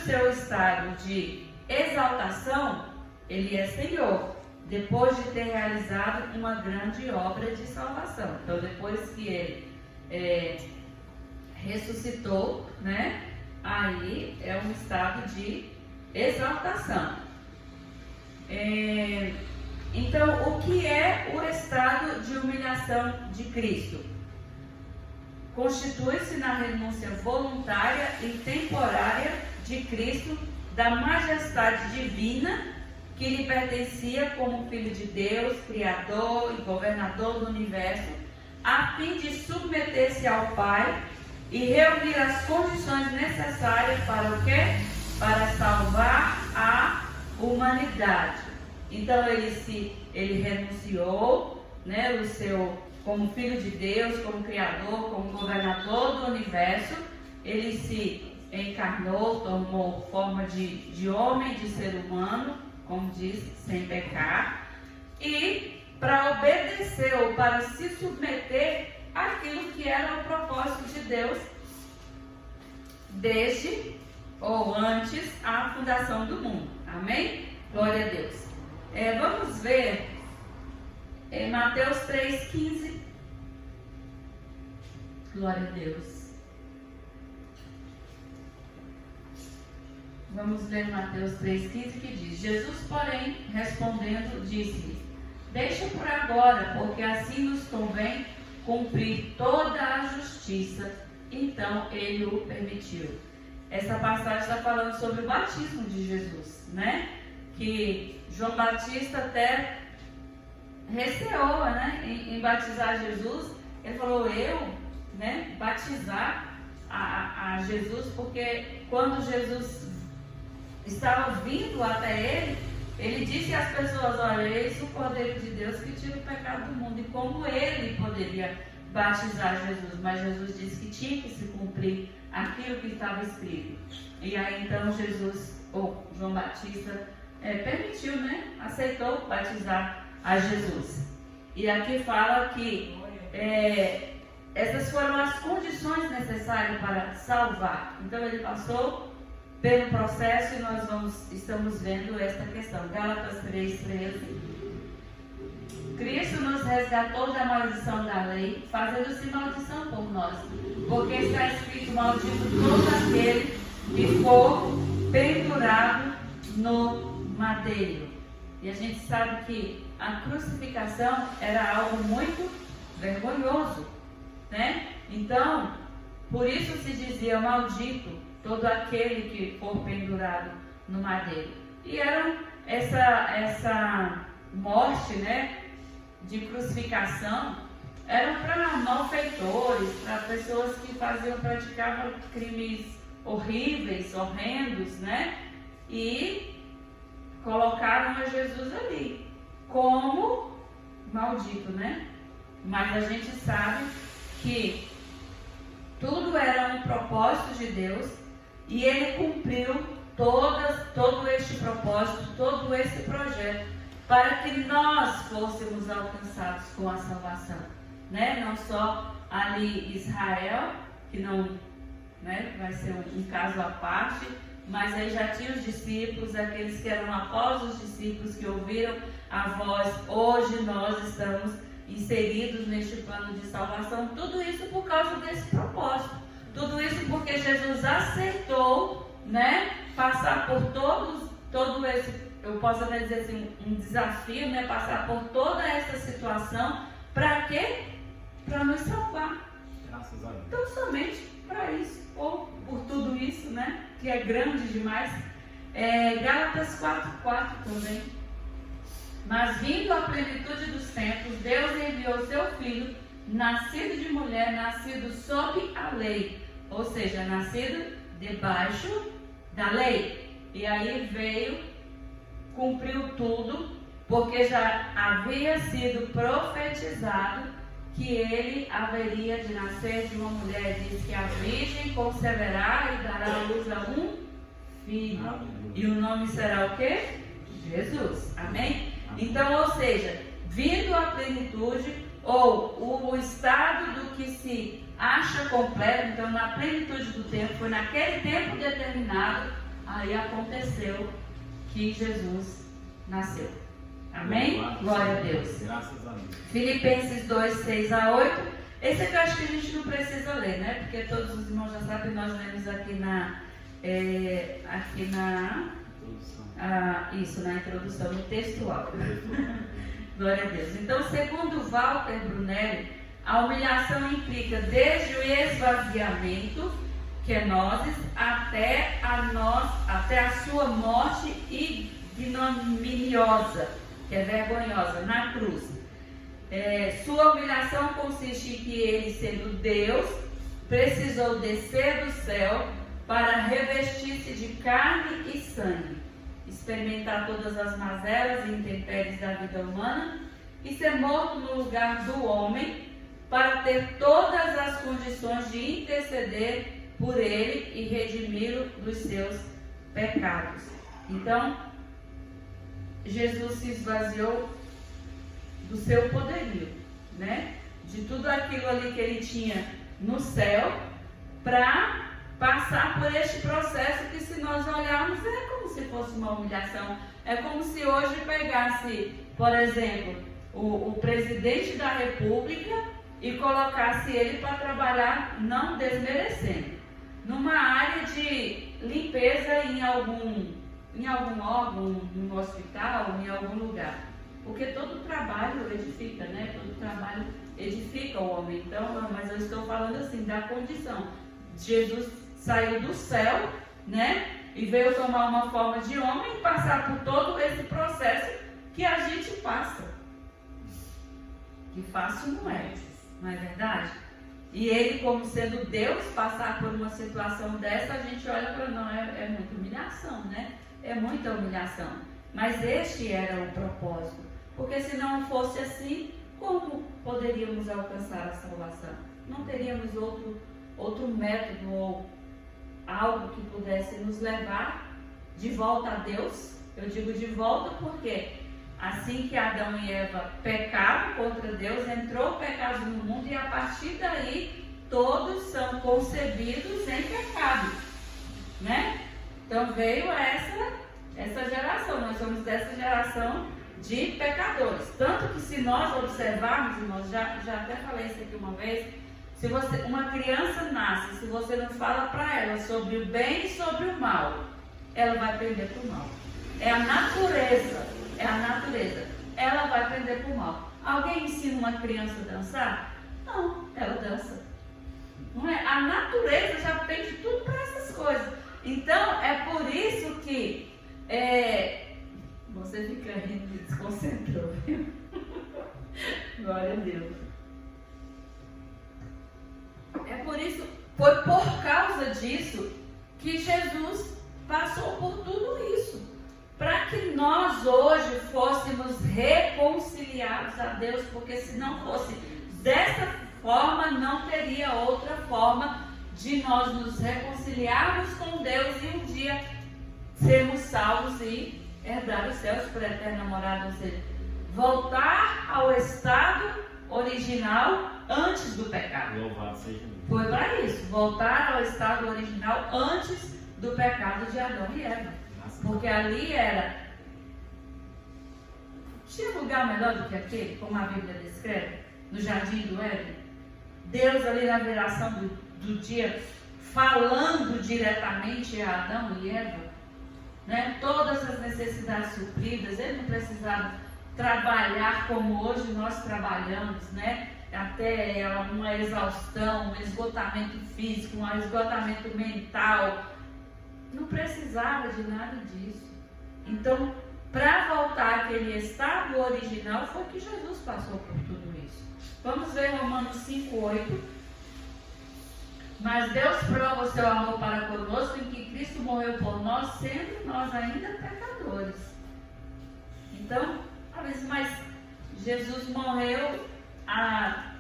seu estado de exaltação, ele é Senhor, depois de ter realizado uma grande obra de salvação. Então, depois que ele ressuscitou, né? Aí é um estado de exaltação. Então, o que é o estado de humilhação de Cristo? Constitui-se na renúncia voluntária e temporária de Cristo da majestade divina que lhe pertencia como Filho de Deus, Criador e Governador do Universo, a fim de submeter-se ao Pai e reunir as condições necessárias para o quê? Para salvar a humanidade. Então ele renunciou, né, como Filho de Deus, como Criador, como Governador do Universo. Ele se encarnou, tomou forma de homem, de ser humano, como diz, sem pecar, e para obedecer ou para se submeter àquilo que era o propósito de Deus desde ou antes a fundação do mundo. Amém? Glória a Deus. Vamos ver em Mateus 3,15. Glória a Deus. Vamos ler Mateus 3,15 que diz: Jesus, porém, respondendo, disse-lhe: deixa por agora, porque assim nos convém cumprir toda a justiça. Então ele o permitiu. Essa passagem está falando sobre o batismo de Jesus, né? Que João Batista até receou, né, em batizar Jesus. Ele falou: né, batizar a Jesus, porque quando Jesus estava vindo até ele, ele disse às pessoas: olha, eis o Cordeiro de Deus que tira o pecado do mundo. E como ele poderia batizar Jesus? Mas Jesus disse que tinha que se cumprir aquilo que estava escrito. E aí então João Batista permitiu, né? Aceitou batizar a Jesus. E aqui fala que essas foram as condições necessárias para salvar. Então ele passou pelo processo e nós estamos vendo esta questão. Gálatas 3,13. Cristo nos resgatou da maldição da lei, fazendo-se maldição por nós, porque está escrito: maldito todo aquele que for pendurado no madeiro. E a gente sabe que a crucificação era algo muito vergonhoso, né? Então, por isso se dizia: maldito todo aquele que for pendurado no madeiro. E era essa morte, né, de crucificação, eram para malfeitores, para pessoas que praticavam crimes horríveis, horrendos, né? E colocaram a Jesus ali como maldito, né? Mas a gente sabe que tudo era um propósito de Deus e ele cumpriu todo este propósito, todo esse projeto, para que nós fôssemos alcançados com a salvação, né? Não só ali Israel, que não, né, vai ser um caso à parte, mas aí já tinha os discípulos, aqueles que eram após os discípulos, que ouviram a voz. Hoje nós estamos inseridos neste plano de salvação. Tudo isso por causa desse propósito. Tudo isso porque Jesus aceitou, né, passar por todo esse, eu posso até dizer assim, um desafio, né, passar por toda essa situação. Para quê? Para nos salvar. Graças a Deus. Então, somente para isso, ou por tudo isso, né, que é grande demais. Gálatas 4,4 também. Mas vindo à plenitude dos tempos, Deus enviou seu Filho, nascido de mulher, nascido sob a lei, ou seja, nascido debaixo da lei. E aí veio, cumpriu tudo, porque já havia sido profetizado que ele haveria de nascer de uma mulher. Diz que a virgem conceberá e dará à luz a um filho. E o nome será o quê? Jesus. Amém? Então, ou seja, vindo à plenitude, ou o estado do que se acha completo. Então, na plenitude do tempo, foi naquele tempo determinado, aí aconteceu que Jesus nasceu. Amém? Glória a Deus. Graças a Deus. Filipenses 2, 6 a 8. Esse aqui eu acho que a gente não precisa ler, né? Porque todos os irmãos já sabem, nós lemos aqui na introdução, no textual. Glória a Deus. Então, segundo Walter Brunelli, a humilhação implica desde o esvaziamento, que é nozes, até a sua morte ignominiosa, que é vergonhosa, na cruz. Sua humilhação consiste em que ele, sendo Deus, precisou descer do céu para revestir-se de carne e sangue, experimentar todas as mazelas e intempéries da vida humana e ser morto no lugar do homem para ter todas as condições de interceder por ele e redimi-lo dos seus pecados. Então, Jesus se esvaziou do seu poderio, né? De tudo aquilo ali que ele tinha no céu, para passar por este processo que, se nós olharmos, é como se fosse uma humilhação. É como se hoje pegasse, por exemplo, o presidente da República e colocasse ele para trabalhar, não desmerecendo, numa área de limpeza em algum órgão, num hospital, em algum lugar. Porque todo trabalho edifica, né? Todo trabalho edifica o homem. Então, mas eu estou falando assim, da condição. Jesus saiu do céu, né? E veio tomar uma forma de homem e passar por todo esse processo que a gente passa. Que fácil não é verdade? E ele, como sendo Deus, passar por uma situação dessa, a gente olha para não, é muita humilhação, né? É muita humilhação. Mas este era o propósito. Porque se não fosse assim, como poderíamos alcançar a salvação? Não teríamos outro método ou algo que pudesse nos levar de volta a Deus. Eu digo de volta porque assim que Adão e Eva pecaram contra Deus, entrou o pecado no mundo e a partir daí todos são concebidos em pecado, né? Então veio essa geração, nós somos dessa geração de pecadores. Tanto que, se nós observarmos, irmãos, já até falei isso aqui uma vez, se uma criança nasce, se você não fala para ela sobre o bem e sobre o mal, ela vai pender para o mal. É a natureza. Ela vai pender para o mal. Alguém ensina uma criança a dançar? Não, ela dança. Não é? A natureza já pende tudo para essas coisas. Então, é por isso que você fica rindo e desconcentrou, viu? Glória a Deus. É por isso, foi por causa disso que Jesus passou por tudo isso. Para que nós hoje fôssemos reconciliados a Deus, porque se não fosse dessa forma, não teria outra forma de nós nos reconciliarmos com Deus e um dia sermos salvos e herdar os céus por eterna morada, ou seja, voltar ao estado original antes do pecado. Louvado seja Deus. Foi para isso, voltar ao estado original antes do pecado de Adão e Eva. Porque ali tinha lugar melhor do que aquele, como a Bíblia descreve, no jardim do Éden. Deus ali na viração do dia, falando diretamente a Adão e Eva, né? Todas as necessidades supridas. Ele não precisava trabalhar como hoje nós trabalhamos, né? Até uma exaustão, um esgotamento físico, um esgotamento mental. Não precisava de nada disso. Então, para voltar àquele estado original, foi que Jesus passou por tudo isso. Vamos ver Romanos 5:8. Mas Deus prova o seu amor para conosco em que Cristo morreu por nós, sendo nós ainda pecadores. Então, mas Jesus morreu há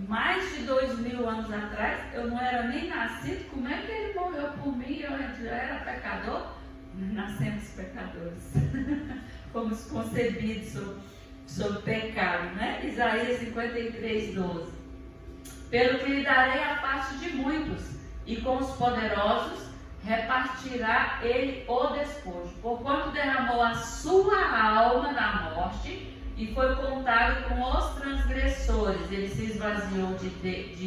mais de 2000 anos atrás. Eu não era nem nascido. Como é que ele morreu por mim? Eu já era pecador? Nascemos pecadores. Fomos concebidos sob pecado, né? Isaías 53:12. Pelo que lhe darei a parte de muitos, e com os poderosos repartirá ele o despojo, porquanto derramou a sua alma na morte e foi contado com os transgressores. Ele se esvaziou de Deus,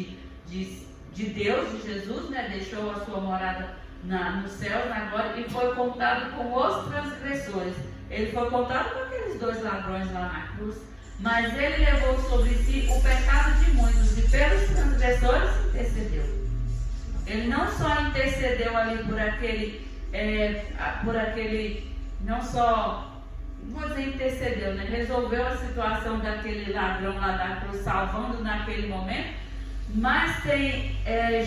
de Jesus, né? Deixou a sua morada no céu, na glória, e foi contado com os transgressores. Ele foi contado com aqueles 2 ladrões lá na cruz, mas ele levou sobre si o pecado de muitos e pelos transgressores intercedeu. Ele não só intercedeu ali por aquele, não só, não vou dizer intercedeu, né? Resolveu a situação daquele ladrão lá da cruz, salvando naquele momento, mas tem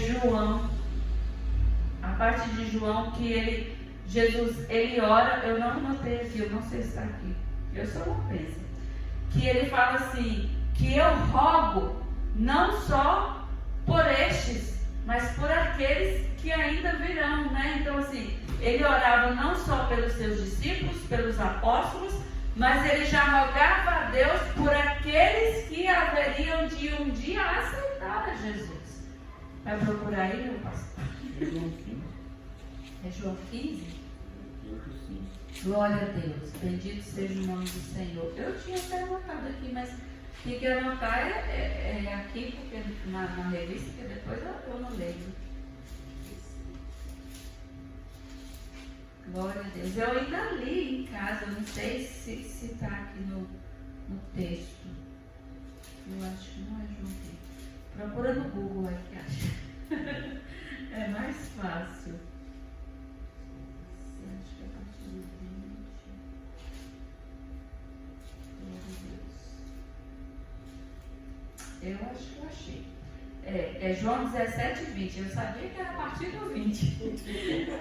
João, a parte de João, que Jesus ora, eu não anotei aqui, eu não sei se está aqui, eu só não penso, que ele fala assim, que eu rogo não só por estes, mas por aqueles que ainda virão, né? Então assim, ele orava não só pelos seus discípulos, pelos apóstolos, mas ele já rogava a Deus por aqueles que haveriam de um dia aceitar a Jesus. Vai procurar aí, meu pastor? É João 15? Glória a Deus, bendito seja o nome do Senhor. Eu tinha até anotado aqui, mas tem que anotar é aqui, porque na revista, que depois eu não leio. Glória a Deus. Eu ainda li em casa, eu não sei se está aqui no texto. Eu acho que não é João 15. Procura no Google aí que acha. É mais fácil. Acho que é a partir do 20. Glória a Deus. Eu acho que eu achei. É João 17, 20. Eu sabia que era a partir do 20.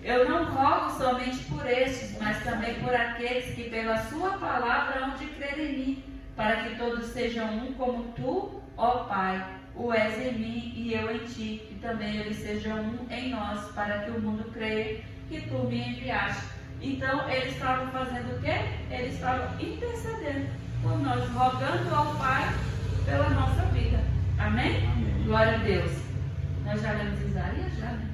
Eu não rogo somente por estes, mas também por aqueles que pela sua palavra hão de crer em mim, para que todos sejam um como tu, ó Pai, o és em mim e eu em ti, e também eles sejam um em nós, para que o mundo creia que tu me enviaste. Então eles estavam fazendo o quê? Eles estavam intercedendo por nós, rogando ao Pai pela nossa vida. Amém? Amém. Glória a Deus. Nós já lemos Isaías, já, né?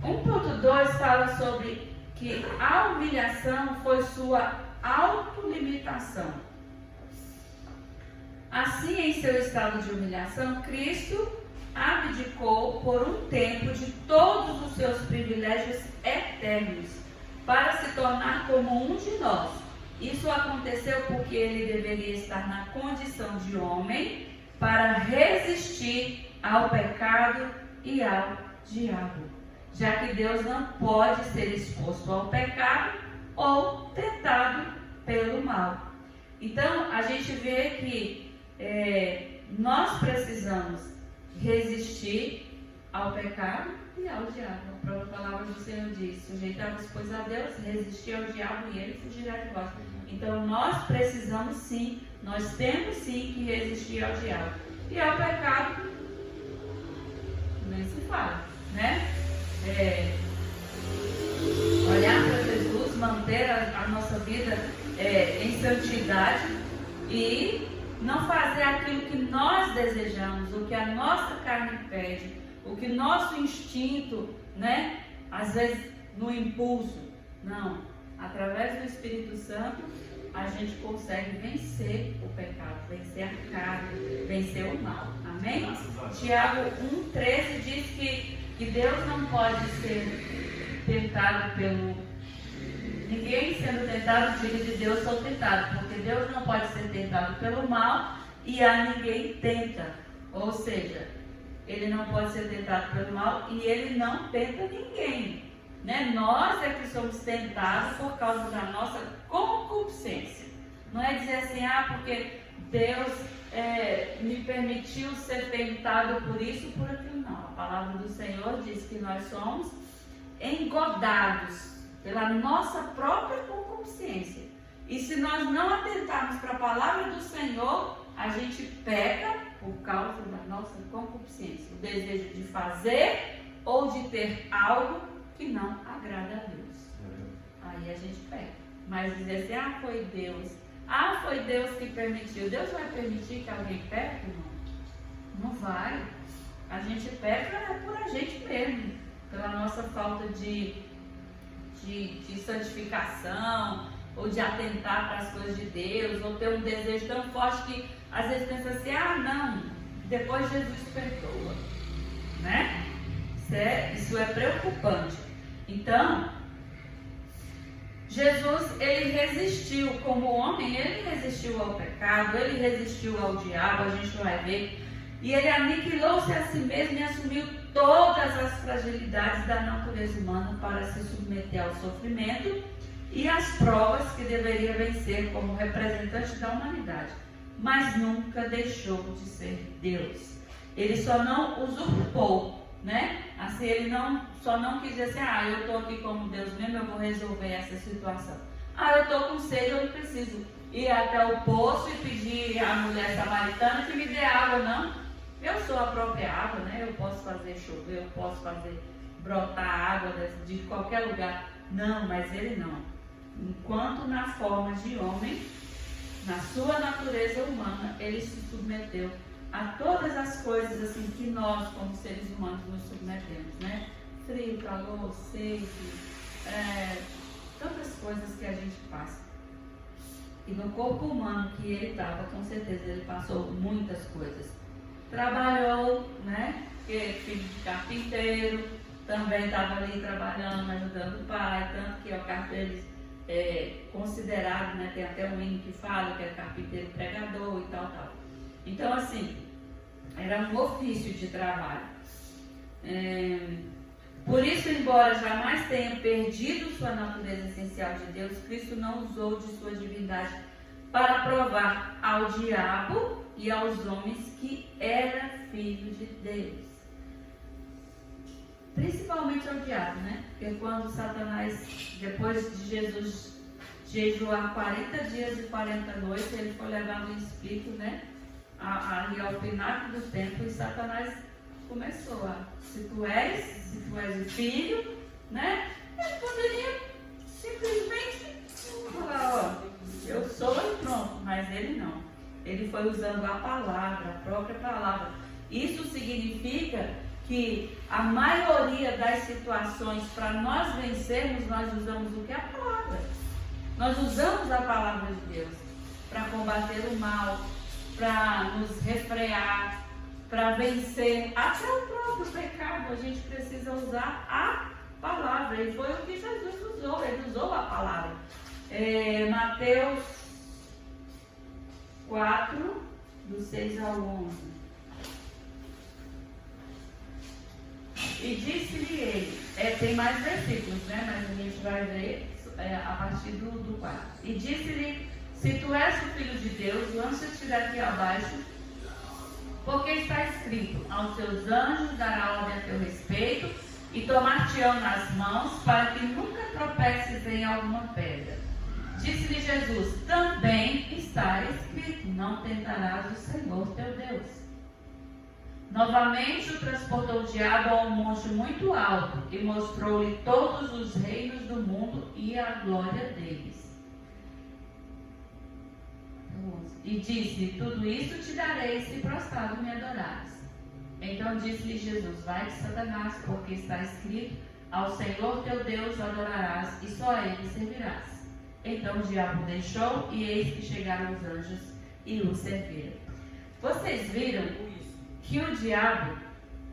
1.2 fala sobre que a humilhação foi sua autolimitação. Assim, em seu estado de humilhação, Cristo abdicou por um tempo de todos os seus privilégios eternos para se tornar como um de nós. Isso aconteceu porque ele deveria estar na condição de homem para resistir ao pecado e ao diabo, já que Deus não pode ser exposto ao pecado ou tentado pelo mal. Então, a gente vê que nós precisamos resistir ao pecado e ao diabo. A própria palavra do Senhor diz: sujeitai-vos, pois, a Deus, resistir ao diabo e ele fugirá de vós. Então, nós precisamos sim, nós temos sim que resistir ao diabo. E ao pecado, nem se fala, né? Olhar para Jesus, manter a nossa vida em santidade e não fazer aquilo que nós desejamos, o que a nossa carne pede, o que nosso instinto, né? Às vezes no impulso. Não, através do Espírito Santo a gente consegue vencer o pecado, vencer a carne, vencer o mal. Amém? Tiago 1,13 diz que Deus não pode ser tentado pelo... Ninguém sendo tentado diga de Deus sou tentado, porque Deus não pode ser tentado pelo mal e a ninguém tenta. Ou seja, ele não pode ser tentado pelo mal e ele não tenta ninguém, né? Nós é que somos tentados por causa da nossa concupiscência. Não é dizer assim, porque Deus me permitiu ser tentado por isso, por aquilo. Não, a palavra do Senhor diz que nós somos engodados pela nossa própria concupiscência. E se nós não atentarmos para a palavra do Senhor, a gente peca por causa da nossa concupiscência, o desejo de fazer ou de ter algo que não agrada a Deus. Aí a gente peca. Mas dizer assim, foi Deus. Foi Deus que permitiu. Deus vai permitir que alguém peque? Não vai. A gente peca por a gente mesmo, pela nossa falta de santificação, ou de atentar para as coisas de Deus, ou ter um desejo tão forte que às vezes pensa assim, não, depois Jesus perdoa, né? Isso é preocupante. Então, Jesus, ele resistiu como homem, ele resistiu ao pecado, ele resistiu ao diabo, a gente vai ver, e ele aniquilou-se a si mesmo e assumiu todas as fragilidades da natureza humana para se submeter ao sofrimento e às provas que deveria vencer como representante da humanidade, mas nunca deixou de ser Deus. Ele só não usurpou, né? Assim, ele só não quis dizer assim, eu estou aqui como Deus mesmo, eu vou resolver essa situação. Eu estou com sede, eu não preciso ir até o poço e pedir à mulher samaritana que me dê água, não. Eu sou a própria água, né? Eu posso fazer chover, eu posso fazer brotar água de qualquer lugar. Não, mas ele não. Enquanto na forma de homem, na sua natureza humana, ele se submeteu a todas as coisas assim que nós, como seres humanos, nos submetemos, né? Frio, calor, sede, tantas coisas que a gente passa. E no corpo humano que ele estava, com certeza ele passou muitas coisas. Trabalhou, né? Filho de carpinteiro, também estava ali trabalhando, ajudando o pai, tanto que o carpinteiro considerado, né? Tem até um hino que fala que é carpinteiro pregador e tal. Então, assim, era um ofício de trabalho. Por isso, embora jamais tenha perdido sua natureza essencial de Deus, Cristo não usou de sua divindade para provar ao diabo e aos homens que era filho de Deus. Principalmente ao diabo, né? Porque quando Satanás, depois de Jesus jejuar 40 dias e 40 noites, ele foi levado em espírito, né? Ali ao pináculo do templo, e Satanás começou se tu és o filho, né? Ele poderia simplesmente falar, eu sou e pronto, mas ele não. Ele foi usando a palavra, a própria palavra. Isso significa que a maioria das situações, para nós vencermos, nós usamos o que? A palavra. Nós usamos a palavra de Deus para combater o mal, para nos refrear, para vencer até o próprio pecado. A gente precisa usar a palavra, e foi o que Jesus usou. Ele usou a palavra. Mateus 4, do 6 ao 11. E disse-lhe ele, tem mais versículos, né? Mas a gente vai ver a partir do 4. E disse-lhe, se tu és o Filho de Deus, lança-te daqui abaixo, porque está escrito, aos seus anjos dará ordem a teu respeito, e tomar-te-ão nas mãos, para que nunca tropeces em alguma pedra. Disse-lhe Jesus, também está escrito, não tentarás o Senhor teu Deus. Novamente o transportou o diabo a um monte muito alto, e mostrou-lhe todos os reinos do mundo e a glória deles. E disse-lhe, tudo isso te darei se prostrado me adorares. Então disse-lhe Jesus, vai-te, Satanás, porque está escrito, ao Senhor teu Deus adorarás, e só a ele servirás. Então o diabo deixou, e eis que chegaram os anjos e o serviram. Vocês viram que o diabo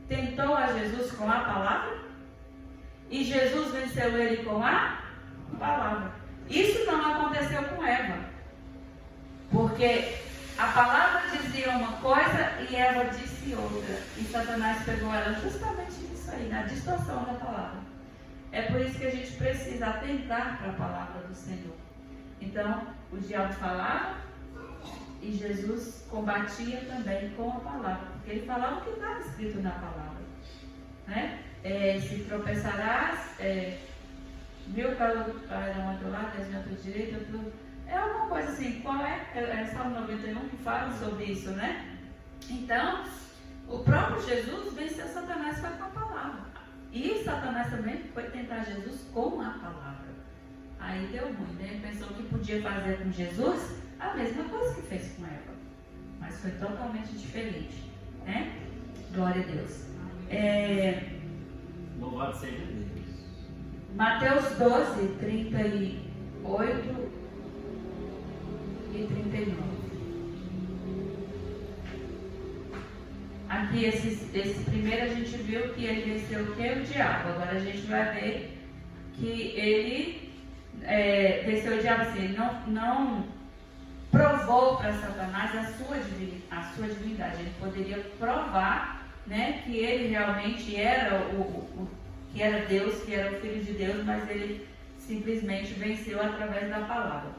tentou a Jesus com a palavra? E Jesus venceu ele com a palavra. Isso não aconteceu com Eva. Porque a palavra dizia uma coisa e Eva disse outra. E Satanás pegou ela justamente nisso aí, na distorção da palavra. É por isso que a gente precisa atentar para a palavra do Senhor. Então, o diabo falava e Jesus combatia também com a palavra. Porque ele falava o que estava escrito na palavra. Né? Se tropeçarás, 1000 cairão ao teu lado, 10 ao teu direito, é alguma coisa assim. Qual é Salmo 91 que fala sobre isso, né? Então, o próprio Jesus venceu Satanás com a palavra. E Satanás também foi tentar Jesus com a palavra. Aí deu ruim, né? Ele pensou que podia fazer com Jesus a mesma coisa que fez com Eva. Mas foi totalmente diferente, né? Glória a Deus. Louvado seja Deus. Mateus 12, 38 e 39. Aqui, esse primeiro a gente viu que ele venceu o que? O diabo. Agora a gente vai ver que ele venceu o diabo assim. Ele não provou para Satanás a sua divindade. Ele poderia provar, né, que ele realmente era que era Deus, que era o Filho de Deus, mas ele simplesmente venceu através da palavra.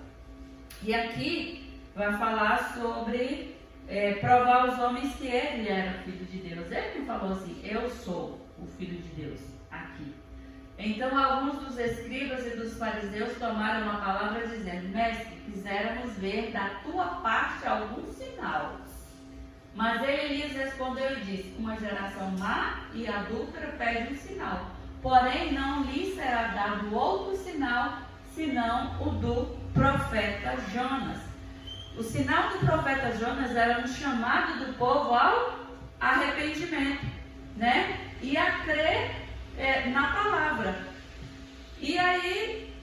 E aqui vai falar sobre provar aos homens que ele era o Filho de Deus. Ele não falou assim, eu sou o Filho de Deus, aqui. Então alguns dos escribas e dos fariseus tomaram a palavra dizendo, mestre, quiséramos ver da tua parte algum sinal. Mas ele lhes respondeu e disse, uma geração má e adúltera pede um sinal. Porém, não lhe será dado outro sinal, senão o do profeta Jonas. O sinal do profeta Jonas era um chamado do povo ao arrependimento, né? E a crer na palavra. E aí,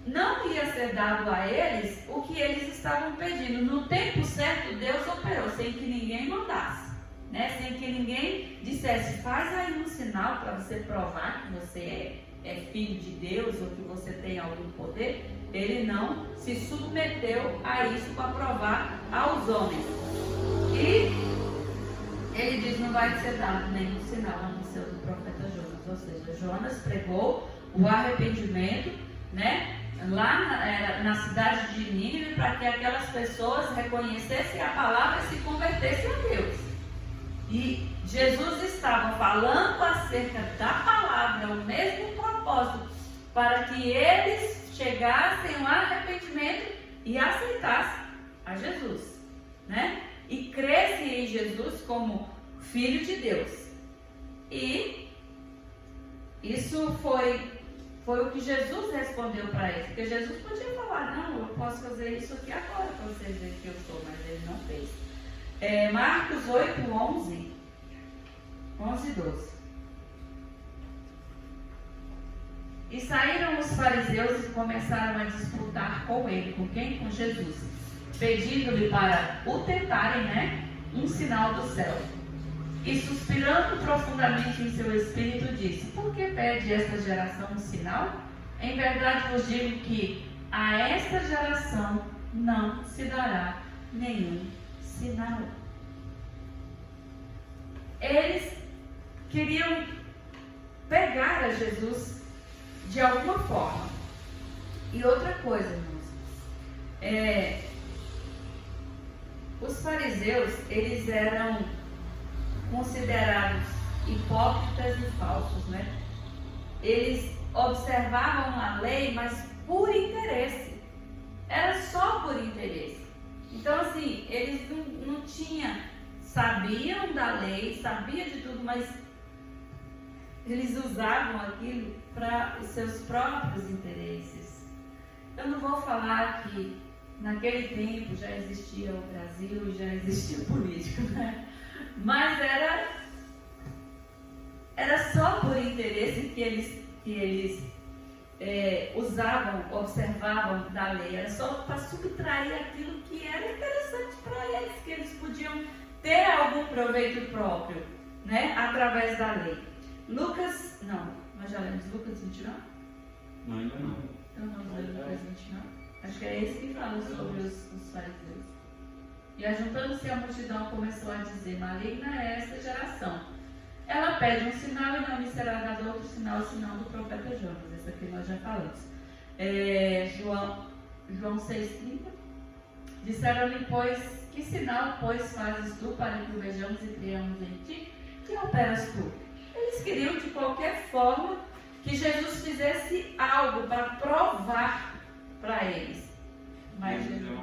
não ia ser dado a eles o que eles estavam pedindo. No tempo certo, Deus operou, sem que ninguém mandasse. Né? Sem que ninguém dissesse, faz aí um sinal para você provar que você é filho de Deus ou que você tem algum poder. Ele não se submeteu a isso para provar aos homens. E ele diz, não vai ser dado nenhum sinal a não ser do profeta Jonas. Ou seja, Jonas pregou o arrependimento, né? Lá na cidade de Nínive, para que aquelas pessoas reconhecessem a palavra e se convertessem a Deus. E Jesus estava falando acerca da palavra, o mesmo propósito, para que eles chegassem ao arrependimento e aceitassem a Jesus, né? E crescem em Jesus como Filho de Deus. E isso foi o que Jesus respondeu para eles, porque Jesus podia falar, não, eu posso fazer isso aqui agora para vocês verem que eu sou, mas ele não fez. Marcos 8, 11 e 12. E saíram os fariseus e começaram a disputar com ele, com quem? Com Jesus, pedindo-lhe para o tentarem, né, um sinal do céu. E suspirando profundamente em seu espírito, disse, por que pede esta geração um sinal? Em verdade vos digo que a esta geração não se dará nenhum sinal. Eles queriam pegar a Jesus de alguma forma. E outra coisa, irmãos, os fariseus, eles eram considerados hipócritas e falsos, né? Eles observavam a lei, mas por interesse. Era só por interesse. Então, assim, eles não tinham, sabiam da lei, sabiam de tudo, mas eles usavam aquilo para os seus próprios interesses. Eu não vou falar que naquele tempo já existia o Brasil e já existia político, né? Mas era só por interesse que eles usavam, observavam da lei. Era só para subtrair aquilo que era interessante para eles, que eles podiam ter algum proveito próprio, né? Através da lei. Lucas, não, nós já lemos Lucas 29? Não, ainda não. Então vamos ler Lucas 29. Acho que é esse que fala sobre os fariseus. E ajuntando-se a multidão começou a dizer, maligna é esta geração. Ela pede um sinal e não lhe será dado outro sinal, senão do profeta Jonas. Esse aqui nós já falamos. João 6,30. Disseram-lhe, pois, que sinal, pois, fazes tu para que o vejamos e criamos em ti? Que operas tu? Eles queriam, de qualquer forma, que Jesus fizesse algo para provar para eles. Mas Jesus...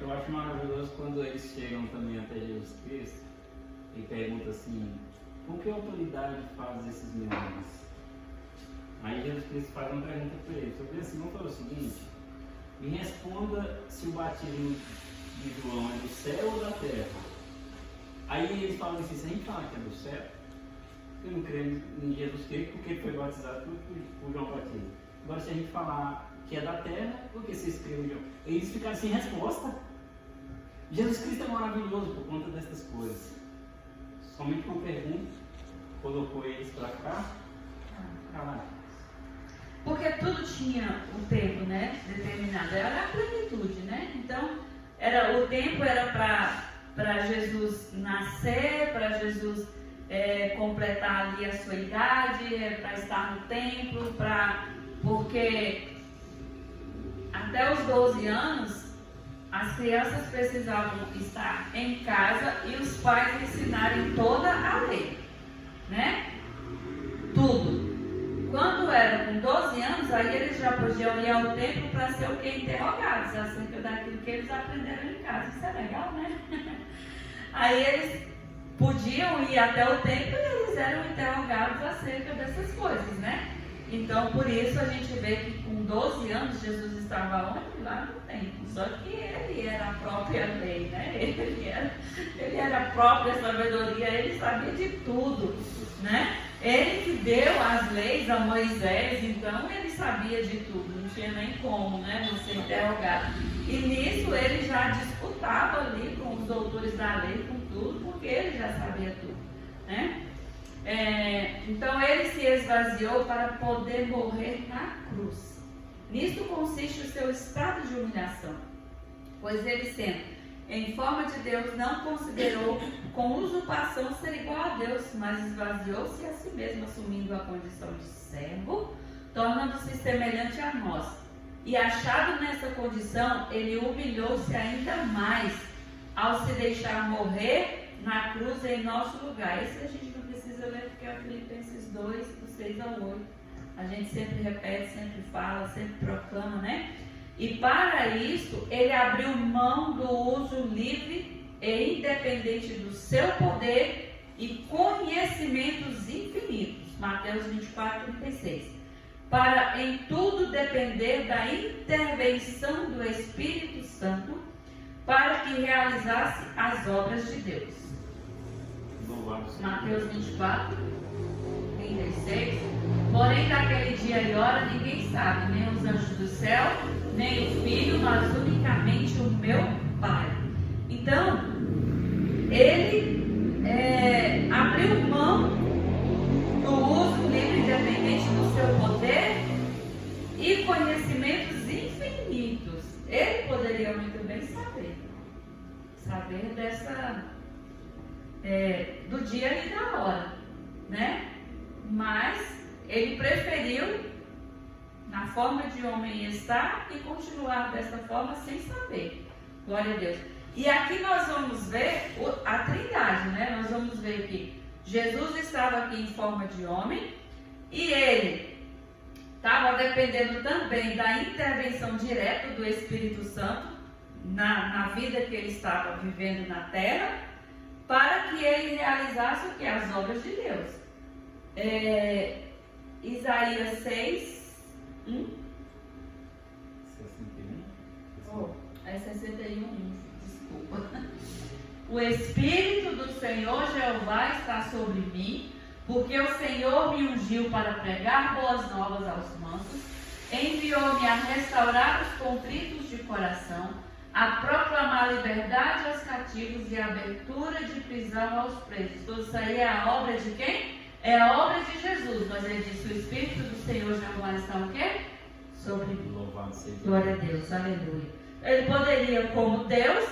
Eu acho maravilhoso quando eles chegam também até Jesus Cristo e perguntam assim, com que autoridade faz esses milagres? Aí Jesus Cristo faz uma pergunta para ele, sobre assim, vamos fazer o seguinte, me responda se o batismo de João é do céu ou da terra. Aí eles falam assim, se a gente falar que é do céu, eu não creio em Jesus Cristo porque ele foi batizado por João Batista. Agora se a gente falar que é da terra, por que vocês creem em João? Eles ficaram sem resposta. Jesus Cristo é maravilhoso por conta dessas coisas. Somente uma pergunta colocou eles para cá, para lá. Porque tudo tinha um tempo, né, determinado. Era a plenitude, né? Então, o tempo era para Jesus nascer, para Jesus completar ali a sua idade, para estar no templo, porque até os 12 anos, as crianças precisavam estar em casa e os pais ensinarem toda a lei, né? Tudo. Quando era com 12 anos, aí eles já podiam ir ao templo para ser o que? Interrogados acerca daquilo que eles aprenderam em casa. Isso é legal, né? Aí eles podiam ir até o templo e eles eram interrogados acerca dessas coisas, né? Então, por isso a gente vê que com 12 anos Jesus estava onde? Lá no templo. Só que ele era a própria lei, né? Ele era a própria sabedoria, ele sabia de tudo, né? Ele que deu as leis a Moisés, então ele sabia de tudo, não tinha nem como, né, não ser interrogado. E nisso ele já disputava ali com os doutores da lei, com tudo, porque ele já sabia tudo, né? Então ele se esvaziou para poder morrer na cruz. Nisto consiste o seu estado de humilhação, pois ele sendo em forma de Deus, não considerou com usurpação ser igual a Deus, mas esvaziou-se a si mesmo, assumindo a condição de servo, tornando-se semelhante a nós. E achado nessa condição, ele humilhou-se ainda mais, ao se deixar morrer na cruz em nosso lugar. Esse a gente não precisa ler, porque é Filipenses 2, do 6 ao 8. A gente sempre repete, sempre fala, sempre proclama, né? E para isso, ele abriu mão do uso livre e independente do seu poder e conhecimentos infinitos. Mateus 24, 36. Para em tudo depender da intervenção do Espírito Santo, para que realizasse as obras de Deus. Mateus 24, 36. Porém, naquele dia e hora ninguém sabe, nem os anjos do céu, nem o Filho, mas unicamente o meu Pai. Então, ele abriu mão do uso livre e independente do seu poder e conhecimentos infinitos. Ele poderia muito bem saber dessa do dia e da hora, né? Mas ele preferiu, na forma de homem estar, e continuar dessa forma sem saber. Glória a Deus. E aqui nós vamos ver a trindade, né? Nós vamos ver que Jesus estava aqui em forma de homem e ele estava dependendo também da intervenção direta do Espírito Santo na vida que ele estava vivendo na terra, para que ele realizasse o que? As obras de Deus. Isaías 6, 1. 61? É 61, desculpa. O Espírito do Senhor Jeová está sobre mim, porque o Senhor me ungiu para pregar boas novas aos mansos, enviou-me a restaurar os contritos de coração, a proclamar liberdade aos cativos e a abertura de prisão aos presos. Tudo isso aí é a obra de quem? É a obra de Jesus, mas ele disse: o Espírito do Senhor Jeová está o quê? Sobre mim. Louvado seja Deus. Glória a Deus, aleluia. Ele poderia, como Deus,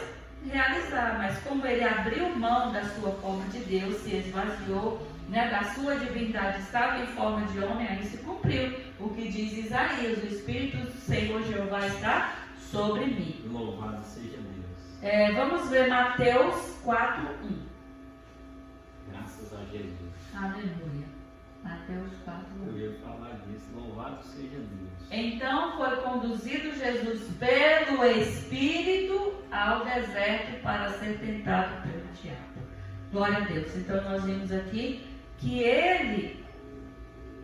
realizar, mas como ele abriu mão da sua forma de Deus, se esvaziou, né, da sua divindade, estava em forma de homem, aí se cumpriu o que diz Isaías: o Espírito do Senhor Jeová está sobre mim. Louvado seja Deus. Vamos ver Mateus 4, 1. Graças a Jesus. Aleluia. Mateus 4, 1. Eu ia falar disso. Louvado seja Deus. Então foi conduzido Jesus pelo Espírito ao deserto para ser tentado pelo diabo. Glória a Deus. Então nós vimos aqui que ele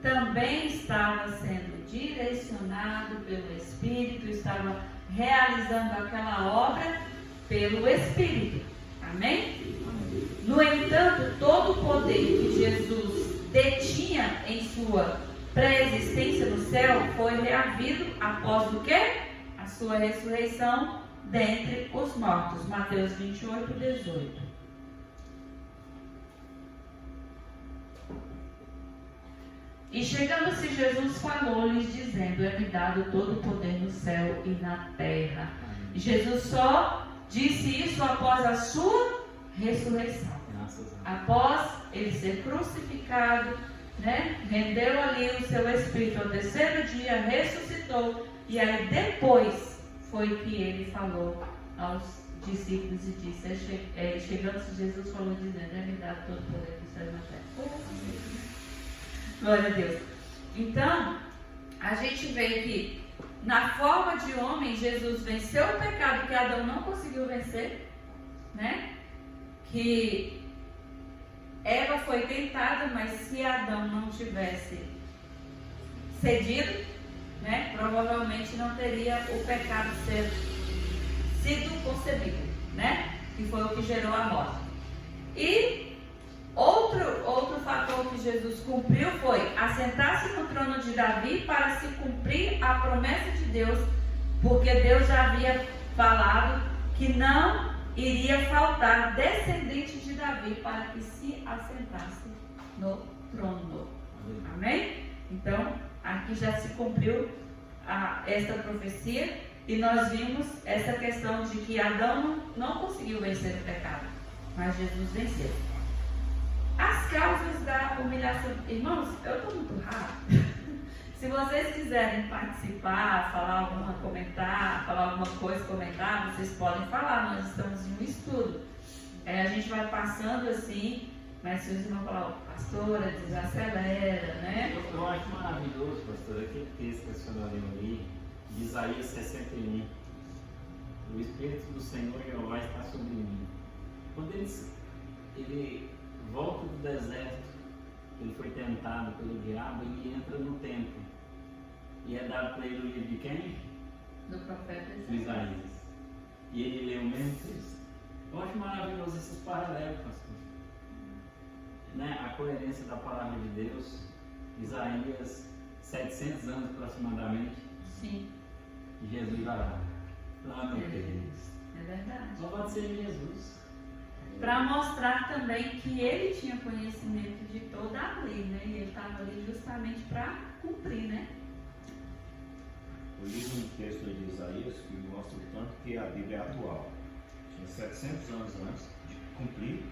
também estava sendo direcionado pelo Espírito, estava realizando aquela obra pelo Espírito. Amém? Amém. No entanto, todo o poder que Jesus detinha em sua pré-existência no céu foi reavido após o quê? A sua ressurreição dentre os mortos. Mateus 28, 18. E chegando-se Jesus falou-lhes dizendo: é-me dado todo o poder no céu e na terra. E Jesus só disse isso após a sua ressurreição. Após ele ser crucificado, né? Rendeu ali o seu espírito ao terceiro dia, ressuscitou. E aí depois foi que ele falou aos discípulos e disse: chegando-se Jesus falou dizendo: é-me dado todo o poder no céu e na terra. Glória a Deus. Então, a gente vê que na forma de homem, Jesus venceu o pecado que Adão não conseguiu vencer, né? Que Eva foi tentada, mas se Adão não tivesse cedido, né? Provavelmente não teria o pecado sido concebido, né? Que foi o que gerou a morte. E outro fator que Jesus cumpriu foi assentar-se no trono de Davi para se cumprir a promessa de Deus, porque Deus já havia falado que não iria faltar descendente de Davi para que se assentasse no trono. Amém? Então, aqui já se cumpriu esta profecia e nós vimos essa questão de que Adão não conseguiu vencer o pecado, mas Jesus venceu. As causas da humilhação. Irmãos, eu estou muito rápido. Se vocês quiserem participar, falar alguma coisa, comentar, vocês podem falar. Nós estamos em um estudo. A gente vai passando assim, mas se vocês vão falar, pastora, desacelera, né? Eu acho maravilhoso, pastor, aquele texto que a senhora leu ali, de Isaías 61. O Espírito do Senhor Jeová está sobre mim. Quando ele volta do deserto, ele foi tentado pelo diabo, ele entra no templo. E é dado para ele o livro de quem? Do profeta Isaías. E ele lê o mesmo texto. Eu acho maravilhoso esses paralelos, pastor. Né? A coerência da palavra de Deus. Isaías, 700 anos aproximadamente. Sim. E Jesus vai lá. Meu Deus. É verdade. Só pode ser Jesus. Para mostrar também que ele tinha conhecimento de toda a lei, né? E ele estava ali justamente para cumprir, né? Eu li um texto de Isaías que mostra o tanto que a Bíblia é atual. Tinha 700 anos antes de cumprir,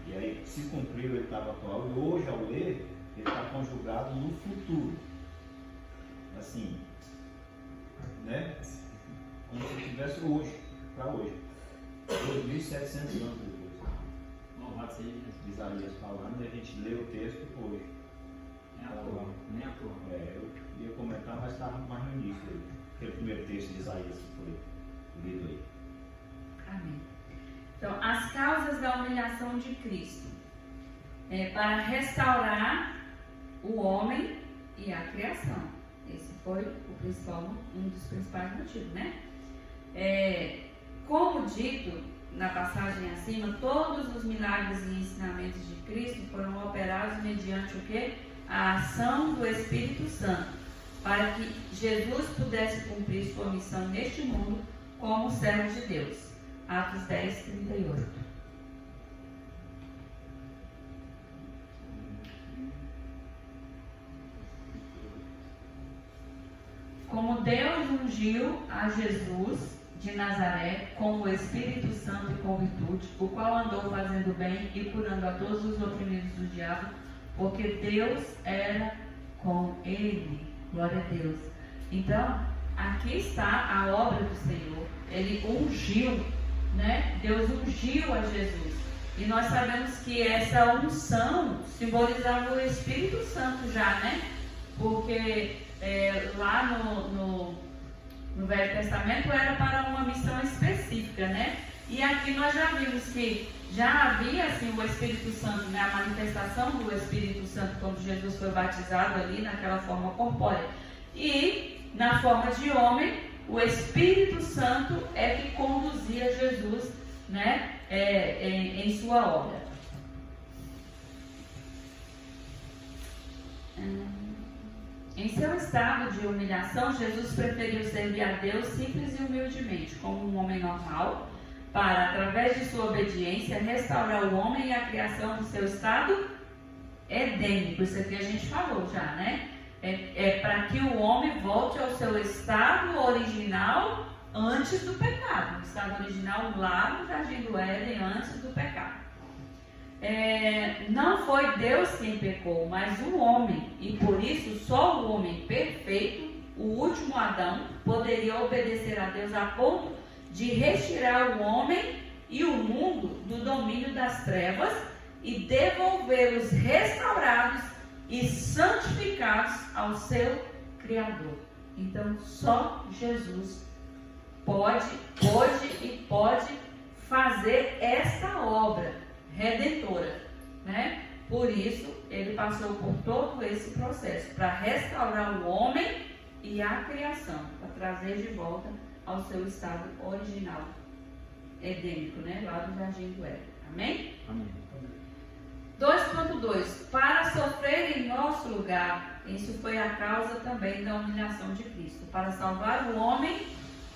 e aí se cumpriu ele estava atual, e hoje ao ler ele está conjugado no futuro. Assim, né? Como se estivesse hoje, para hoje. 2.700 anos depois. Louvado seja Jesus. Isaías falando, e a gente lê o texto hoje. Nem à toa, nem à toa. Eu ia comentar, mas estava mais no início aí. Aquele primeiro texto de Isaías que foi lido aí. Amém. Então, as causas da humilhação de Cristo para restaurar o homem e a criação. Esse foi um dos principais motivos, né? Como dito na passagem acima, todos os milagres e ensinamentos de Cristo foram operados mediante o quê? A ação do Espírito Santo, para que Jesus pudesse cumprir sua missão neste mundo como servo de Deus. Atos 10, 38. Como Deus ungiu a Jesus de Nazaré com o Espírito Santo e com virtude, o qual andou fazendo bem e curando a todos os oprimidos do diabo, porque Deus era com ele. Glória a Deus. Então, aqui está a obra do Senhor. Ele ungiu, né? Deus ungiu a Jesus. E nós sabemos que essa unção simbolizava o Espírito Santo já, né? Porque lá no Velho Testamento era para uma missão específica, né? E aqui nós já vimos que já havia assim o Espírito Santo, né? A manifestação do Espírito Santo quando Jesus foi batizado ali naquela forma corpórea. E na forma de homem, o Espírito Santo é que conduzia Jesus, né? em sua obra. Em seu estado de humilhação, Jesus preferiu servir a Deus simples e humildemente, como um homem normal, para, através de sua obediência, restaurar o homem e a criação do seu estado edênico. Isso aqui a gente falou já, né? É para que o homem volte ao seu estado original antes do pecado. O estado original lá no Jardim do Éden, antes do pecado. Não foi Deus quem pecou, mas o homem. E por isso só o homem perfeito, o último Adão, poderia obedecer a Deus a ponto de retirar o homem e o mundo do domínio das trevas e devolvê-los restaurados e santificados ao seu Criador. Então só Jesus pode fazer essa obra redentora, né? Por isso ele passou por todo esse processo para restaurar o homem e a criação, para trazer de volta ao seu estado original edênico, né? Lá do Jardim do Éden. Amém? Amém. 2.2. Para sofrer em nosso lugar, isso foi a causa também da humilhação de Cristo. Para salvar o homem,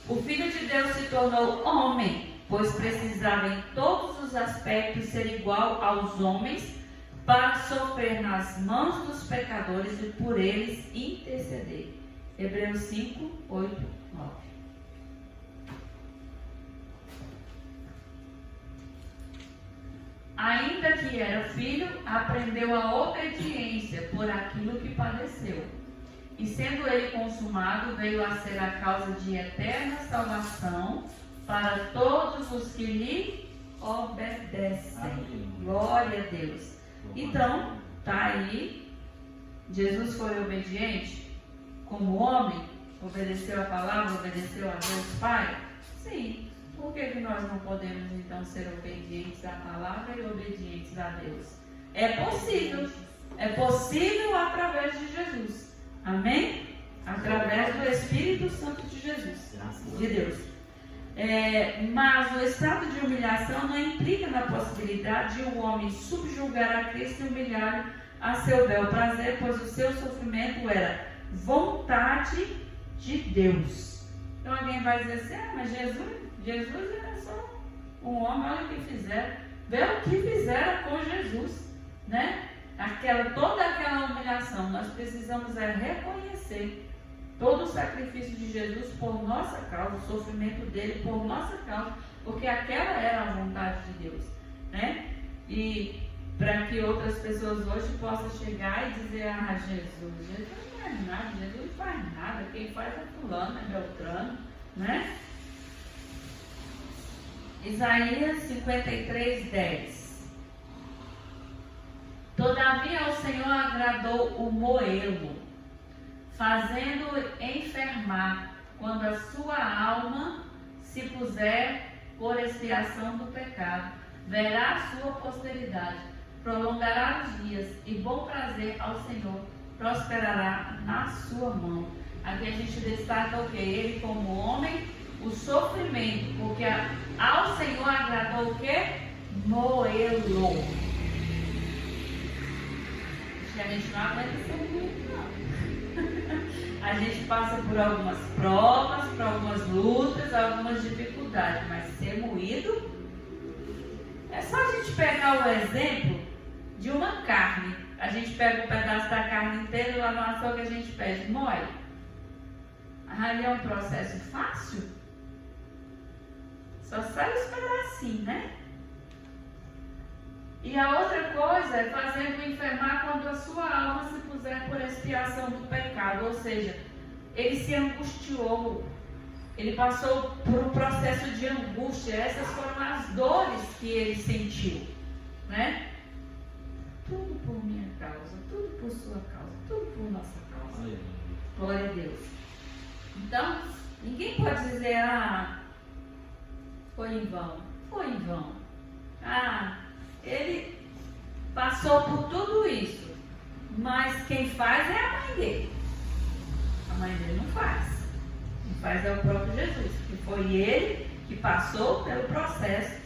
o Filho de Deus se tornou homem, pois precisava em todos os aspectos ser igual aos homens, para sofrer nas mãos dos pecadores e por eles interceder. Hebreus 5, 8, 9. Ainda que era filho, aprendeu a obediência por aquilo que padeceu. E sendo ele consumado, veio a ser a causa de eterna salvação para todos os que lhe obedecem. Amém. Glória a Deus. Então, tá aí. Jesus foi obediente como homem? Obedeceu a palavra, obedeceu a Deus Pai? Sim. Por que nós não podemos então ser obedientes à palavra e obedientes a Deus? É possível. É possível através de Jesus. Amém? Através do Espírito Santo de Jesus, de Deus. Mas o estado de humilhação não implica na possibilidade de o homem subjugar a Cristo e humilhar a seu bel prazer, pois o seu sofrimento era vontade de Deus. Então alguém vai dizer assim, mas Jesus era só um homem, olha o que fizeram. Vê o que fizeram com Jesus, né? Toda aquela humilhação, nós precisamos reconhecer todo o sacrifício de Jesus por nossa causa, o sofrimento dele por nossa causa, porque aquela era a vontade de Deus, né? E para que outras pessoas hoje possam chegar e dizer, Jesus não é nada, Jesus não faz nada, quem faz é fulano, é Beltrano, né? Isaías 53, 10. Todavia ao Senhor agradou o moê-lo, fazendo-o enfermar, quando a sua alma se puser por expiação do pecado. Verá a sua posteridade, prolongará os dias, e bom prazer ao Senhor prosperará na sua mão. Aqui a gente destaca o que? Ele como homem, o sofrimento, porque ao Senhor agradou o que? Moê-lo. A gente não aguenta ser muito, não. A gente passa por algumas provas, por algumas lutas, algumas dificuldades, mas ser moído é só a gente pegar o exemplo de uma carne. A gente pega um pedaço da carne inteira e lá no açougue a gente pede, moe. Ali é um processo fácil? Só sai os pedacinhos, né? E a outra coisa é fazendo enfermar quando a sua alma se puser por expiação do pecado. Ou seja, ele se angustiou. Ele passou por um processo de angústia. Essas foram as dores que ele sentiu, né? Tudo por minha causa, tudo por sua causa, tudo por nossa causa. Glória a Deus. Então, ninguém pode dizer, foi em vão. Foi em vão. Ele passou por tudo isso, mas quem faz é a mãe dele. A mãe dele não faz. Quem faz é o próprio Jesus, que foi ele que passou pelo processo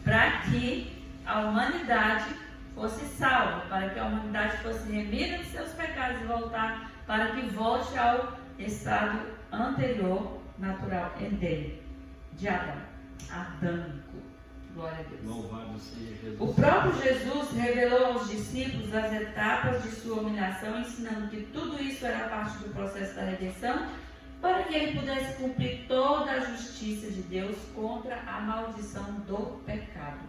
para que a humanidade fosse salva, para que a humanidade fosse remida de seus pecados e voltar, para que volte ao estado anterior, natural, Éden, de Adão, adâmico. Glória a Deus. Louvado seja Jesus. O próprio Jesus revelou aos discípulos as etapas de sua humilhação, ensinando que tudo isso era parte do processo da redenção, para que ele pudesse cumprir toda a justiça de Deus contra a maldição do pecado.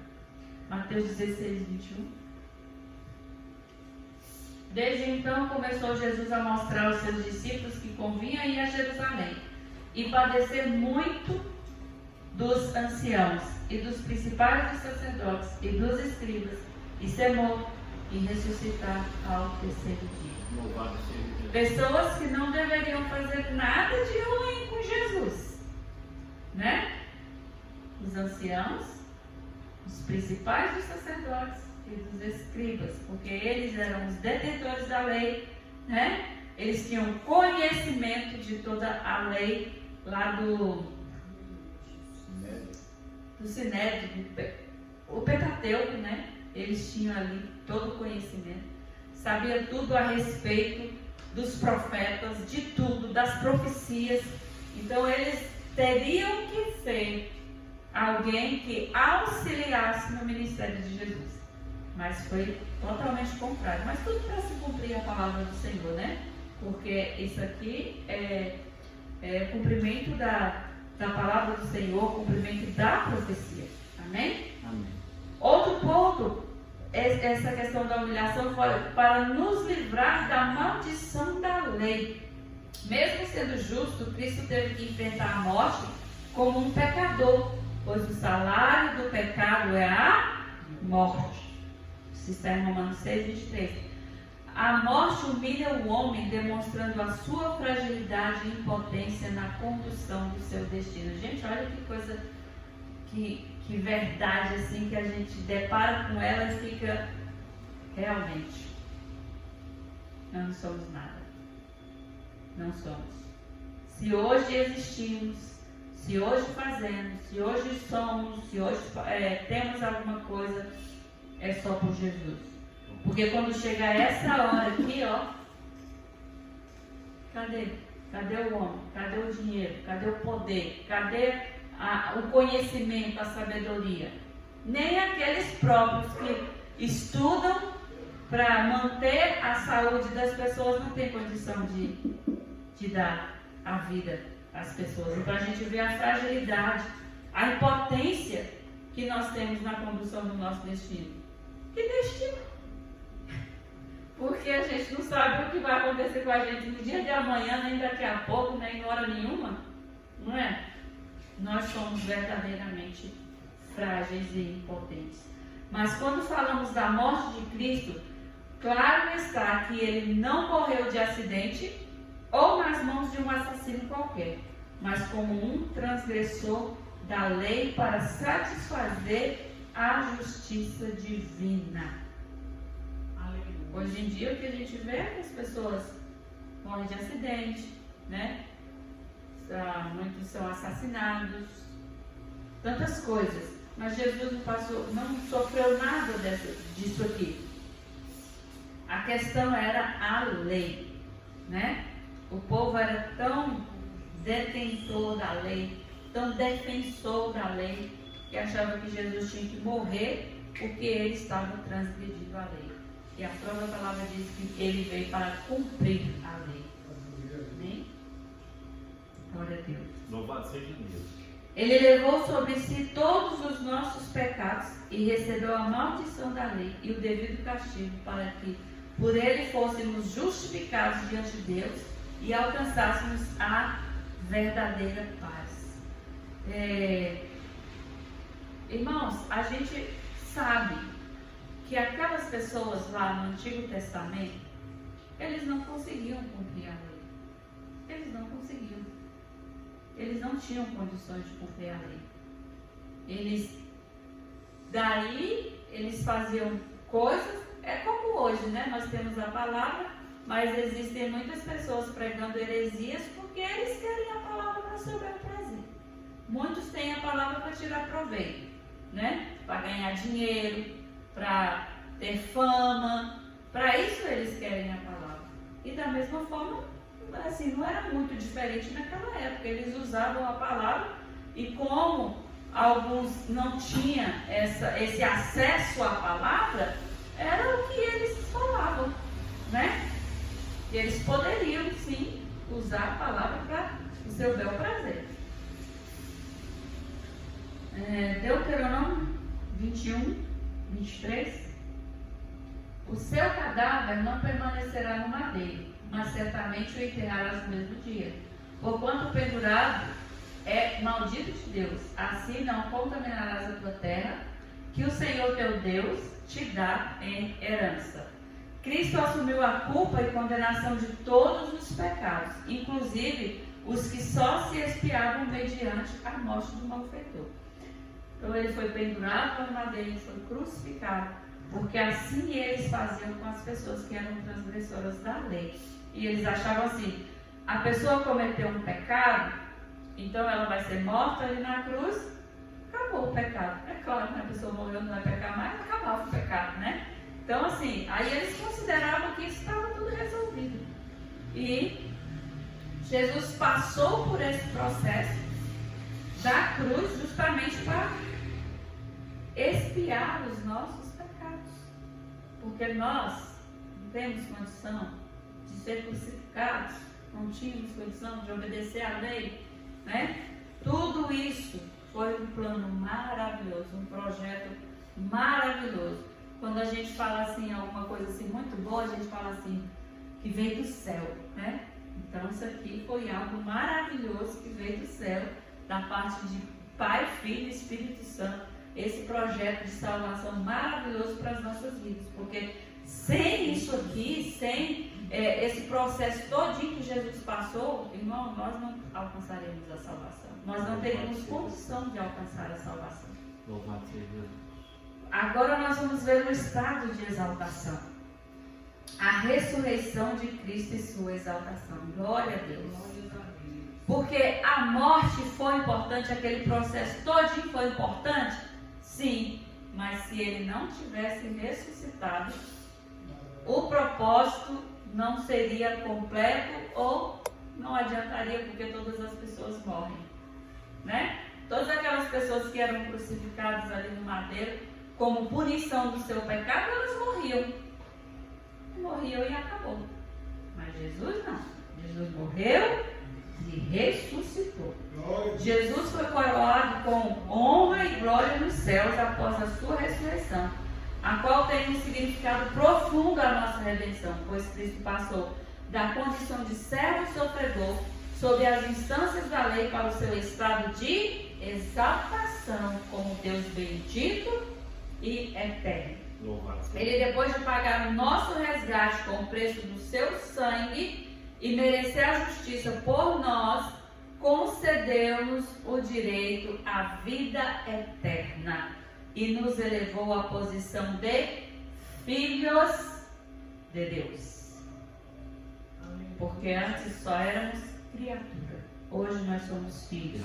Mateus 16, 21. Desde então começou Jesus a mostrar aos seus discípulos que convinha ir a Jerusalém e padecer muito dos anciãos e dos principais dos sacerdotes e dos escribas, e ser morto e ressuscitar ao terceiro dia. Louvado seja Jesus. Pessoas que não deveriam fazer nada de ruim com Jesus, né? Os anciãos, os principais dos sacerdotes e dos escribas, porque eles eram os detentores da lei, né? Eles tinham conhecimento de toda a lei lá do Sinédrio, o Pentateuco, né? Eles tinham ali todo o conhecimento, sabiam tudo a respeito dos profetas, de tudo, das profecias. Então eles teriam que ser alguém que auxiliasse no ministério de Jesus. Mas foi totalmente contrário. Mas tudo para se cumprir a palavra do Senhor, né? Porque isso aqui é cumprimento da palavra do Senhor, cumprimento da profecia. Amém? Amém. Outro ponto, essa questão da humilhação foi para nos livrar da maldição da lei. Mesmo sendo justo, Cristo teve que enfrentar a morte como um pecador, pois o salário do pecado é a morte. Isso está em Romanos 6, 23. A morte humilha o homem, demonstrando a sua fragilidade e impotência na condução do seu destino. Gente, olha que coisa, que verdade, assim, que a gente depara com ela e fica, realmente, não somos nada. Não somos. Se hoje existimos, se hoje fazemos, se hoje somos, se hoje temos alguma coisa, é só por Jesus. Porque quando chega essa hora aqui, ó, cadê? Cadê o homem? Cadê o dinheiro? Cadê o poder? Cadê o conhecimento, a sabedoria? Nem aqueles próprios que estudam para manter a saúde das pessoas não tem condição de dar a vida às pessoas. Então a gente vê a fragilidade, a impotência que nós temos na condução do nosso destino. Que destino? Porque a gente não sabe o que vai acontecer com a gente no dia de amanhã, nem daqui a pouco, nem em hora nenhuma. Não é? Nós somos verdadeiramente frágeis e impotentes. Mas quando falamos da morte de Cristo, claro está que ele não morreu de acidente ou nas mãos de um assassino qualquer, mas como um transgressor da lei para satisfazer a justiça divina. Hoje em dia o que a gente vê é que as pessoas morrem de acidente, né? Muitos são assassinados, tantas coisas. Mas Jesus não sofreu nada disso aqui. A questão era a lei, né? O povo era tão detentor da lei, tão defensor da lei, que achava que Jesus tinha que morrer porque ele estava transgredindo a lei. E a própria palavra diz que ele veio para cumprir a lei. Amém? Glória a Deus. Louvado seja Deus. Ele levou sobre si todos os nossos pecados e recebeu a maldição da lei e o devido castigo para que por ele fôssemos justificados diante de Deus e alcançássemos a verdadeira paz. Irmãos, a gente sabe que aquelas pessoas lá no Antigo Testamento, eles não conseguiam cumprir a lei. Eles não conseguiam. Eles não tinham condições de cumprir a lei. Daí, eles faziam coisas, é como hoje, né? Nós temos a palavra, mas existem muitas pessoas pregando heresias porque eles querem a palavra para seu bel prazer. Muitos têm a palavra para tirar proveito, né? Para ganhar dinheiro, para ter fama. Para isso eles querem a palavra. E da mesma forma, assim, não era muito diferente naquela época. Eles usavam a palavra e como alguns não tinham esse acesso à palavra, era o que eles falavam, né? E eles poderiam, sim, usar a palavra para o seu bel prazer. Deuteronômio 21, 23. O seu cadáver não permanecerá no madeiro, mas certamente o enterrarás no mesmo dia. Porquanto o pendurado é maldito de Deus, assim não contaminarás a tua terra, que o Senhor teu Deus te dá em herança. Cristo assumiu a culpa e condenação de todos os pecados, inclusive os que só se expiavam mediante a morte do malfeitor. Então ele foi pendurado no madeiro, ele foi crucificado, porque assim eles faziam com as pessoas que eram transgressoras da lei. E eles achavam assim, a pessoa cometeu um pecado, então ela vai ser morta ali na cruz, acabou o pecado. É claro, né? A pessoa morreu, não vai pecar mais, acabava o pecado, né? Então assim, aí eles consideravam que isso estava tudo resolvido. E Jesus passou por esse processo da cruz justamente para expiar os nossos pecados. Porque nós não temos condição de ser crucificados, não tínhamos condição de obedecer à lei, né? Tudo isso foi um plano maravilhoso, um projeto maravilhoso. Quando a gente fala assim, alguma coisa assim muito boa, a gente fala assim, que veio do céu, né? Então isso aqui foi algo maravilhoso que veio do céu, da parte de Pai, Filho e Espírito Santo. Esse projeto de salvação maravilhoso para as nossas vidas, porque sem isso aqui, sem esse processo todinho que Jesus passou, irmão, nós não alcançaremos a salvação. Nós não teríamos condição de alcançar a salvação. Louvado seja Deus. Agora nós vamos ver o estado de exaltação. A ressurreição de Cristo e sua exaltação. Glória a Deus. Porque a morte foi importante, aquele processo todinho foi importante? Sim, mas se ele não tivesse ressuscitado, o propósito não seria completo ou não adiantaria, porque todas as pessoas morrem, né? Todas aquelas pessoas que eram crucificadas ali no madeiro, como punição do seu pecado, elas morriam. Morriam e acabou. Mas Jesus não. Jesus morreu e ressuscitou. Jesus foi coroado com honra e glória nos céus após a sua ressurreição, a qual tem um significado profundo à nossa redenção, pois Cristo passou da condição de servo sofredor sob as instâncias da lei para o seu estado de exaltação como Deus bendito e eterno. Ele, depois de pagar o nosso resgate com o preço do seu sangue e merecer a justiça por nós, concedeu-nos o direito à vida eterna e nos elevou à posição de filhos de Deus. Porque antes só éramos criatura, hoje nós somos filhos.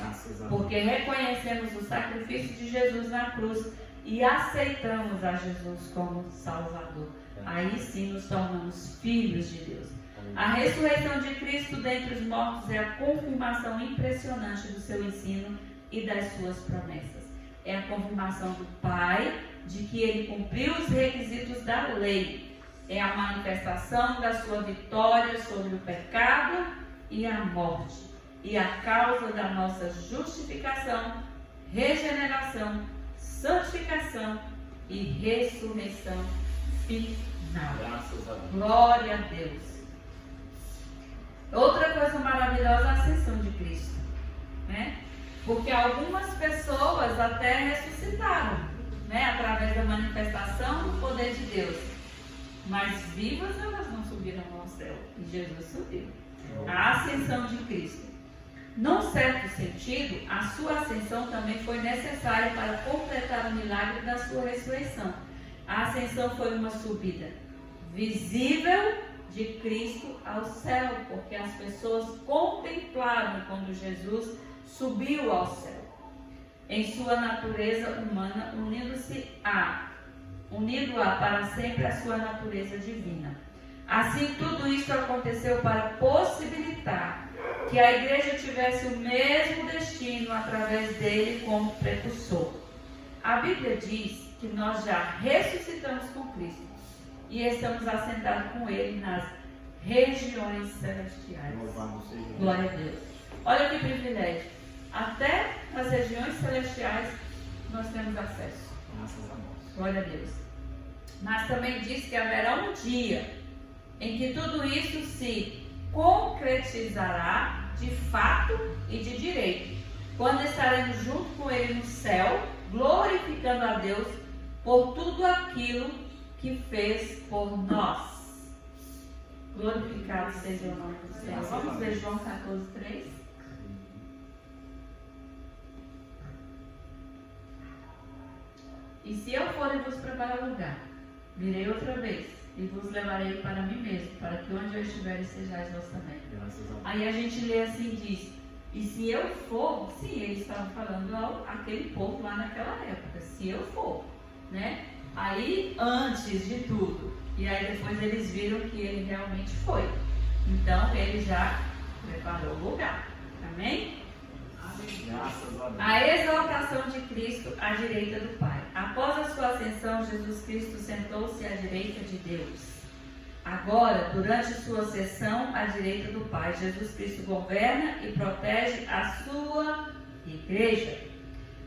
Porque reconhecemos o sacrifício de Jesus na cruz e aceitamos a Jesus como Salvador. Aí sim nos tornamos filhos de Deus. A ressurreição de Cristo dentre os mortos é a confirmação impressionante do seu ensino e das suas promessas. É a confirmação do Pai de que ele cumpriu os requisitos da lei. É a manifestação da sua vitória sobre o pecado e a morte. E a causa da nossa justificação, regeneração, santificação e ressurreição final. Graças a Deus. Glória a Deus. Outra coisa maravilhosa é a ascensão de Cristo, né? Porque algumas pessoas até ressuscitaram, né? Através da manifestação do poder de Deus. Mas vivas elas não subiram ao céu. E Jesus subiu. A ascensão de Cristo. Num certo sentido, a sua ascensão também foi necessária para completar o milagre da sua ressurreição. A ascensão foi uma subida visível de Cristo ao céu, porque as pessoas contemplaram quando Jesus subiu ao céu. em sua natureza humana, unindo-a para sempre à sua natureza divina. Assim, tudo isso aconteceu para possibilitar que a igreja tivesse o mesmo destino através dele como precursor. A Bíblia diz que nós já ressuscitamos com Cristo e estamos assentados com ele nas regiões celestiais. Glória a Deus. Olha que privilégio. Até nas regiões celestiais nós temos acesso. Glória a Deus. Mas também diz que haverá um dia em que tudo isso se concretizará de fato e de direito, quando estaremos junto com ele no céu, glorificando a Deus por tudo aquilo que fez por nós. Glorificado seja o nome do Senhor. Vamos ver João 14:3. E se eu for e vos preparar lugar, virei outra vez e vos levarei para mim mesmo, para que onde eu estiver sejais vós também. Aí a gente lê assim, diz, e se eu for, sim, eles estavam falando àquele povo lá naquela época, se eu for, né? Aí, antes de tudo, e aí depois eles viram que ele realmente foi. Então, ele já preparou o lugar. Amém? A exaltação de Cristo à direita do Pai. Após a sua ascensão, Jesus Cristo sentou-se à direita de Deus. Agora, durante sua ascensão à direita do Pai, Jesus Cristo governa e protege a sua igreja.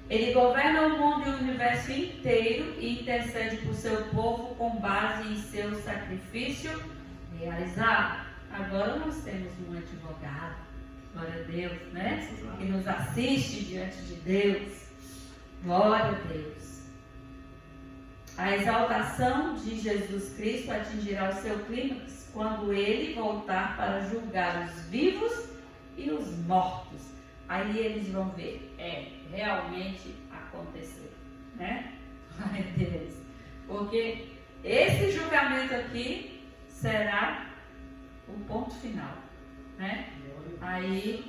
Ele governa o mundo e o universo inteiro e intercede por seu povo com base em seu sacrifício realizado. Agora nós temos um advogado, glória a Deus, né? Que nos assiste diante de Deus. Glória a Deus. A exaltação de Jesus Cristo atingirá o seu clímax quando ele voltar para julgar os vivos e os mortos. Aí eles vão ver, realmente aconteceu, né? Ai, Deus. Porque esse julgamento aqui será o ponto final, né? Aí,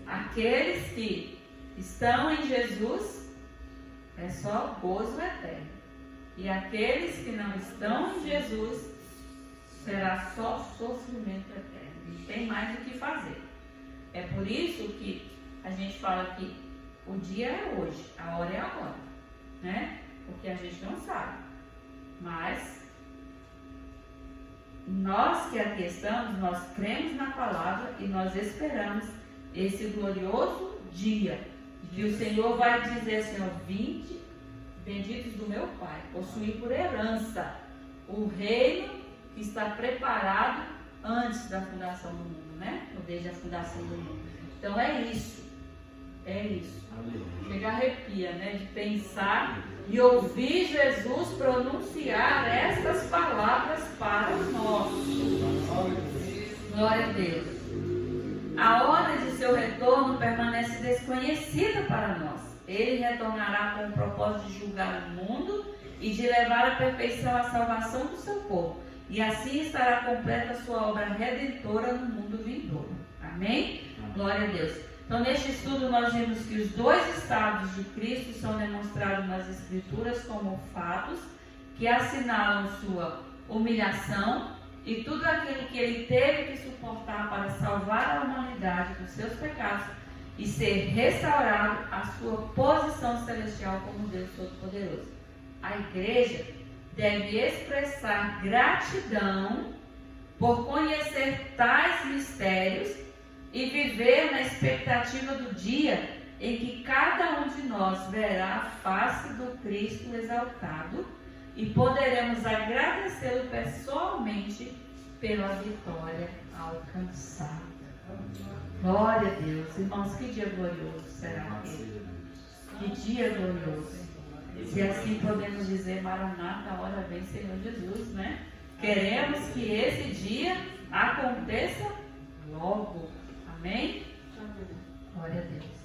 aqueles que estão em Jesus, é só gozo eterno. E aqueles que não estão em Jesus, será só sofrimento eterno. Não tem mais o que fazer. É por isso que a gente fala que o dia é hoje, a hora é agora, né? Porque a gente não sabe. Mas nós que aqui estamos, nós cremos na palavra e nós esperamos esse glorioso dia que o Senhor vai dizer assim, ó, vinde, benditos do meu Pai, possuir por herança o reino que está preparado antes da fundação do mundo, né? Ou desde a fundação do mundo. Então é isso. É isso. Chega arrepia, né? De pensar e ouvir Jesus pronunciar estas palavras para nós. Glória a Deus. A hora de seu retorno permanece desconhecida para nós. Ele retornará com o propósito de julgar o mundo e de levar à perfeição a salvação do seu povo. E assim estará completa a sua obra redentora no mundo vindouro. Amém? Glória a Deus. Então, neste estudo, nós vimos que os dois estados de Cristo são demonstrados nas Escrituras como fatos que assinalam sua humilhação e tudo aquilo que ele teve que suportar para salvar a humanidade dos seus pecados e ser restaurado à sua posição celestial como Deus Todo-Poderoso. A igreja deve expressar gratidão por conhecer tais mistérios e viver na expectativa do dia em que cada um de nós verá a face do Cristo exaltado e poderemos agradecê-lo pessoalmente pela vitória alcançada. Glória a Deus. Irmãos, que dia glorioso será aquele? Que dia glorioso. E assim podemos dizer, Maranata, a hora vem, Senhor Jesus, né? Queremos que esse dia aconteça logo. Amém? Glória a Deus.